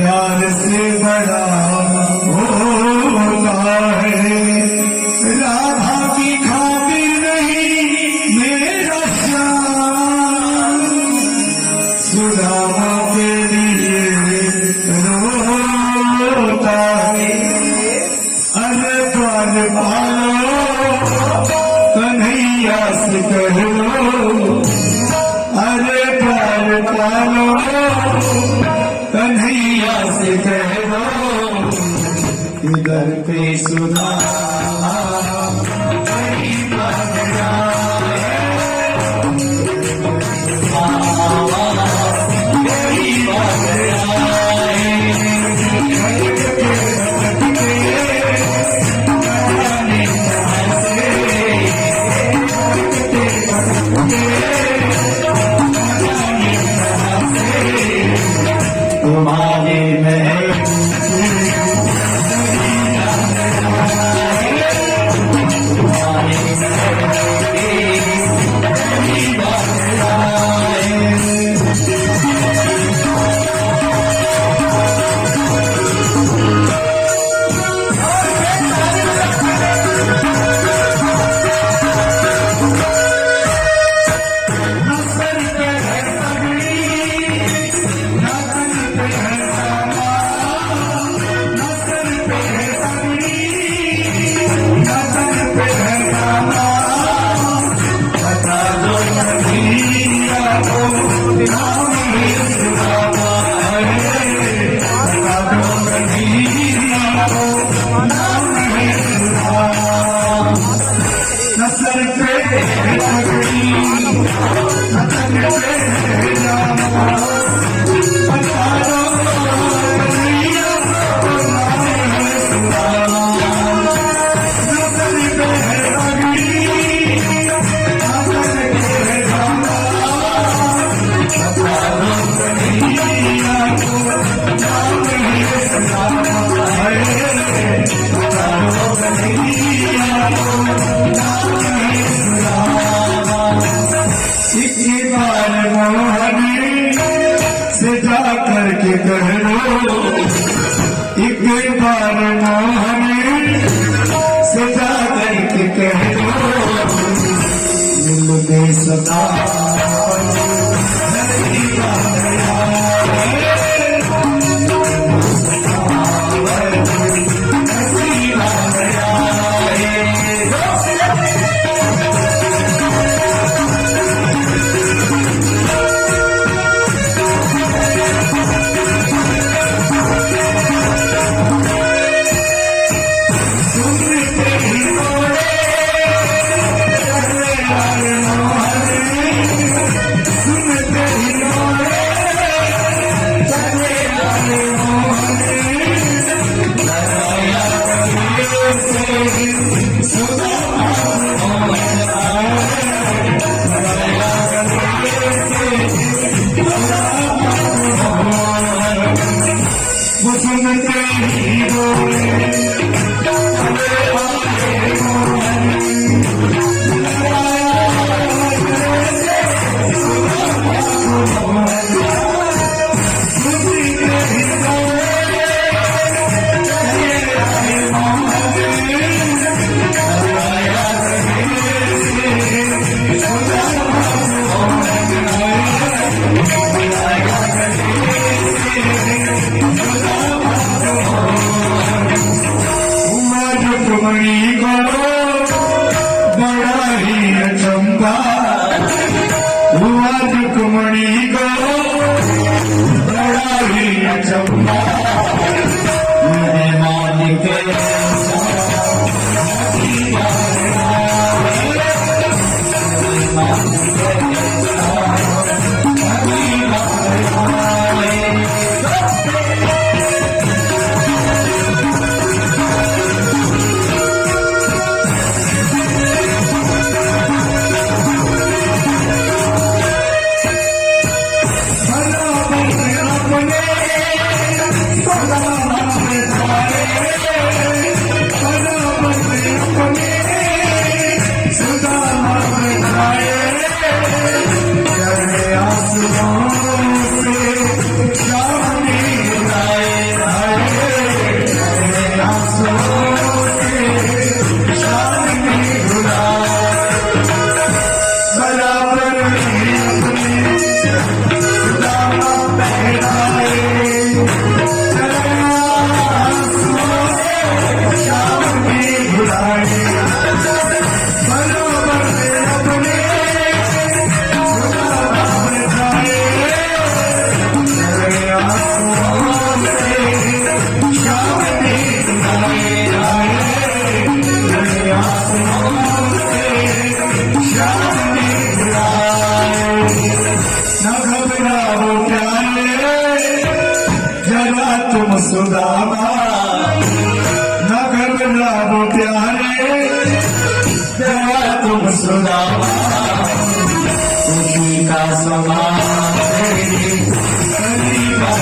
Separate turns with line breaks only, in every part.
प्यार से बड़ा होता है। राधा की खातिर नहीं मेरा श्याम सुदामा के लिए रोता है। अरे द्वार पालो कन्हैया से कह लो, अरे द्वार पालो कन्हैया से कह दो, इधर पे सुना तुम्हारे में करके कह लो, एक बार मोहन सजा करके कह लो, मिल गए सदा रुक्मणी को बड़ा ही अचंबा मेहमान के जरा तुम सुदामा नगर लाभ प्यारे जरा तुम सुदामा खुशी का समान कली का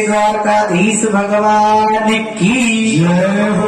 द्वारकाधीश भगवान की
जय हो।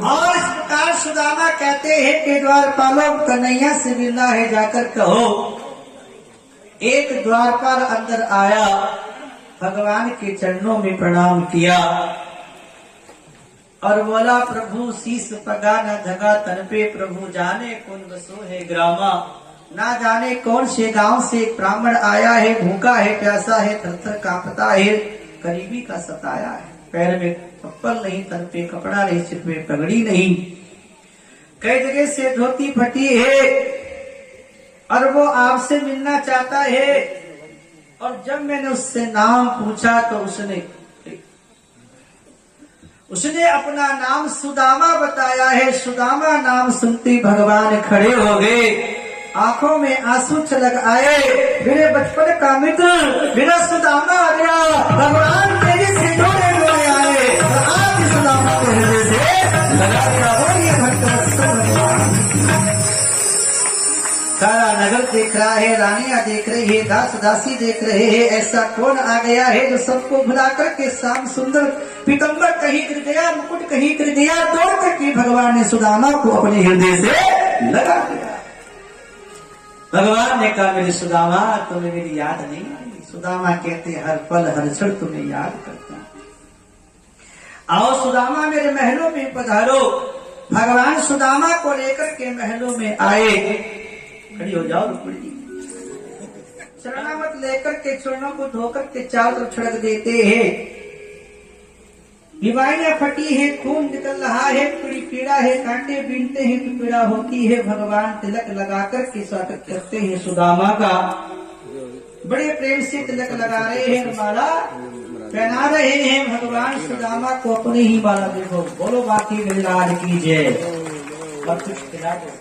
और इस प्रकार सुदामा कहते हैं कि द्वारपालों कन्हैया से मिलना है जाकर कहो। एक द्वारपाल अंदर आया, भगवान के चरणों में प्रणाम किया और बोला प्रभु शीस पगा न धगा तन पे, प्रभु जाने कौन बसो है ग्रामा, ना जाने कौन से गांव से एक ब्राह्मण आया है, भूखा है प्यासा है थर थर कांपता है, गरीबी का सताया है, पैर में चप्पल नहीं, तन पे कपड़ा नहीं, सिर पे पगड़ी नहीं, कई जगह से धोती फटी है और वो आपसे मिलना चाहता है। और जब मैंने उससे नाम पूछा तो उसने अपना नाम सुदामा बताया है। सुदामा नाम सुनते भगवान खड़े हो गए, आंखों में आंसू छलक आए। मेरे बचपन का मित्र मेरा सुदामा आ गया, भगवान तेजी से डोले डोले आए और आज सुदामा को हृदय से लगा दिया। बोलिए भक्त सारा नगर देख रहा है, रानियां देख रही है, दास दासी देख रहे हैं, ऐसा कौन आ गया है जो सबको भुला करके शाम सुंदर पीतम्बर कहीं गिर गया, मुकुट कहीं गिर गया, दौड़ करके भगवान ने सुदामा को अपने हृदय से लगा दिया। भगवान ने कहा मेरे सुदामा तुम्हें मेरी याद नहीं आई? सुदामा कहते हर पल हर क्षण तुम्हें याद करता। आओ सुदामा मेरे महलों में पधारो। भगवान सुदामा को लेकर के महलों में आए। खड़ी हो जाओ रुक्मिणी जी। चरणामत लेकर के चरणों को धोकर के चारों तरफ छिड़क देते हैं। बीमारियां फटी है, खून निकल रहा है, बड़ी पीड़ा है, कांटे बीनते हैं तो पीड़ा होती है। भगवान तिलक लगाकर के स्वागत करते हैं सुदामा का। बड़े प्रेम से तिलक लगा रहे हैं, माला पहना रहे हैं भगवान सुदामा को अपने ही माला। देखो बोलो बाकी गिरिराज की जय। और कुछ खिला दो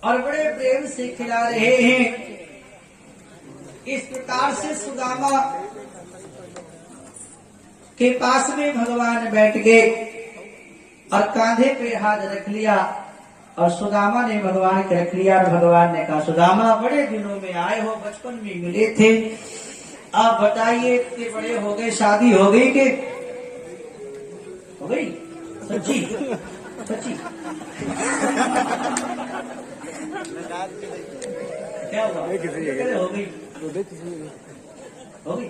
और बड़े प्रेम से खिला रहे हैं। इस प्रकार से सुदामा के पास में भगवान बैठ गए और कांधे पे हाथ रख लिया और सुदामा ने भगवान के रख लिया। और भगवान ने कहा सुदामा बड़े दिनों में आए हो, बचपन में मिले थे, आप बताइए इतने बड़े हो गए, शादी हो गई के हो गई? सच्ची सच्ची क्या हुआ? हो गई हो गई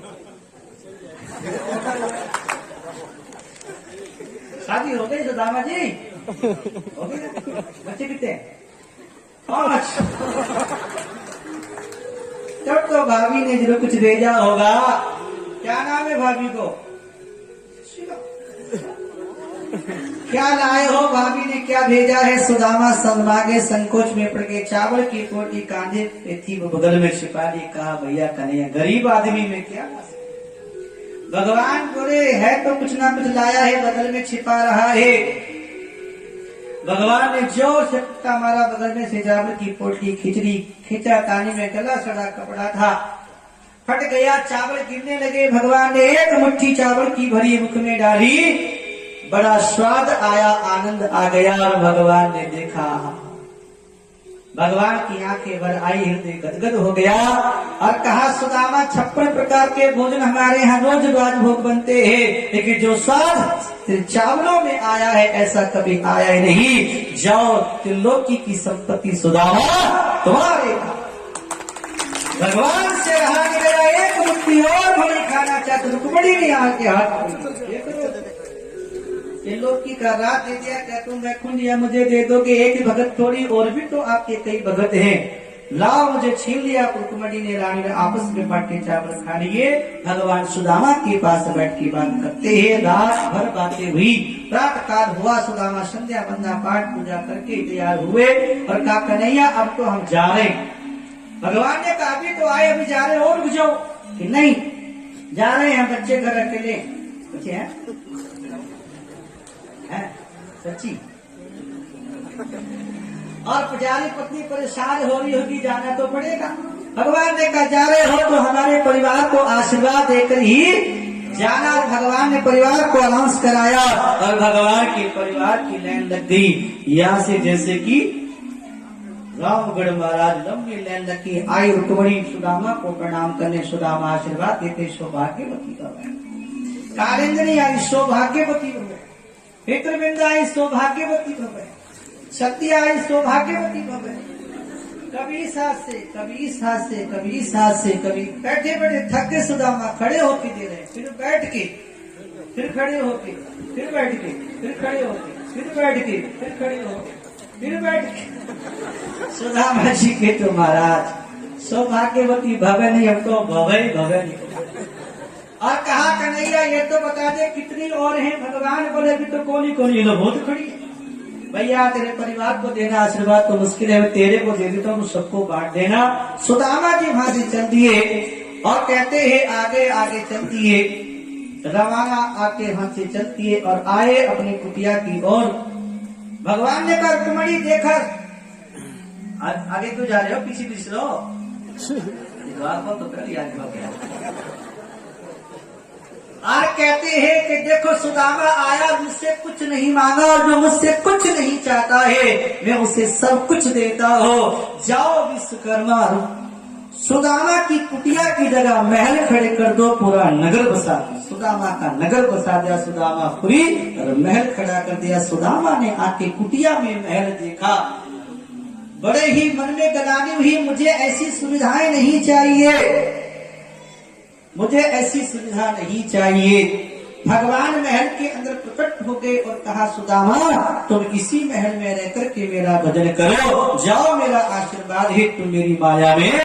शादी हो गई सुदामा जी? हो गई। बच्चे कितने हैं? 5। तब तो भाभी ने जरूर कुछ भेजा होगा। क्या नाम है भाभी को? क्या लाए हो? भाभी ने क्या भेजा है? सुदामा शर्मागे संकोच में पड़ गए। चावल की पोटी कांधे पे थी, वो बगल में छिपा ली। कहा भैया कन्हैया गरीब आदमी में क्या? भगवान बोले है तो कुछ ना कुछ लाया है, बगल में छिपा रहा है। भगवान ने जोर से कुत्ता मारा, बगल में से चावल की पोटली खिचड़ी खींचा, तानी में गला सड़ा कपड़ा था, फट गया, चावल गिरने लगे। भगवान ने एक मुट्ठी चावल की भरी मुख में डाली, बड़ा स्वाद आया, आनंद आ गया। और भगवान ने देखा, भगवान की आंखें भर आई, हृदय गदगद हो गया और कहा सुदामा 56 प्रकार के भोजन हमारे यहाँ रोज राजभोग बनते हैं, लेकिन जो स्वाद चावलों में आया है ऐसा कभी आया ही नहीं। जाओ त्रिलोकी की संपत्ति सुदामा तुम्हारे। भगवान से रहा नहीं गया, एक मुट्ठी और भोजन खाना चाहते रुक्मिणी ने आके हाथ त्रिलोकी का रात दे दिया, क्या तुम वैकुंठ या मुझे दे दोगे? एक भगत थोड़ी, और भी तो आपके कई भगत हैं, लाओ मुझे छीन लिया। रुक्मिणी ने रानी ने आपस में बांटे चावल खा लिए। भगवान सुदामा के पास बैठ के बात करते हैं। रात भर बातें हुई, प्रातः काल हुआ, सुदामा संध्या बंदा पाठ पूजा करके तैयार हुए और कहा कन्हैया अब तो हम जा रहे। भगवान ने कहा अभी तो आए, अभी जा रहे हो, रुक जाओ। कि नहीं, जा रहे हैं बच्चे घर अकेले। बच्चे हैं सच्ची। और पुजारी पत्नी परेशान हो रही होगी, जाना तो पड़ेगा। भगवान ने कहा जा रहे हो तो हमारे परिवार को आशीर्वाद देकर ही जाना। भगवान ने परिवार को अनाउंस कराया और भगवान के परिवार की लाइन लग गई। यहाँ से जैसे कि रामगढ़ महाराज लंबी लाइन लगी। आई रुक्मणी सुदामा को प्रणाम करने, सुदामा आशीर्वाद देते सौभाग्यवती भवे। कालिंदी आई सौभाग्यवती भवे, पितृविंद आई सौभाग्यवती भवे, शक्ति आई सौभाग्यवती भवे। कभी इस हाथ से, कभी इस हाथ से, कभी इस हाथ से, कभी बैठे बैठे थक के सुदामा खड़े होके दे रहे, फिर बैठ के, फिर खड़े होके, फिर बैठ के, फिर खड़े होके, फिर बैठ के, फिर खड़े होके, फिर बैठ के। सुदामा जी के तो महाराज सौभाग्यवती भवे नहीं, हम तो भवे भवे नहीं। और कहा कन्हैया ये तो बता दे कितनी और हैं। भगवान बोले अभी तो कौन ही लोग बहुत खड़ी है। भैया तेरे परिवार को देना आशीर्वाद तो मुश्किल है, तेरे को दे देता हूँ, सबको बांट देना। सुदामा जी वहां से चल दिए और कहते हैं आगे आगे चलती है, रवाना आके वहां से चलती है और आए अपनी कुटिया की ओर। भगवान ने कहा रुक्मणी देखा, आगे तो जा रहे हो, पीछे पीछे रहो तो कर लिया। और कहते हैं कि देखो सुदामा आया, मुझसे कुछ नहीं मांगा और जो मुझसे कुछ नहीं चाहता है मैं उसे सब कुछ देता हूँ। जाओ विश्वकर्मा, सुदामा की कुटिया की जगह महल खड़े कर दो, पूरा नगर बसा दो। सुदामा का नगर बसा दिया सुदामापुरी और महल खड़ा कर दिया। सुदामा ने आके कुटिया में महल देखा, बड़े ही मन में गलानी हुई, मुझे ऐसी सुविधाएं नहीं चाहिए, मुझे ऐसी सुविधा नहीं चाहिए। भगवान महल के अंदर प्रकट हो गए और कहा सुदामा तुम इसी महल में रह करके मेरा भजन करो, जाओ मेरा आशीर्वाद है, तुम मेरी माया में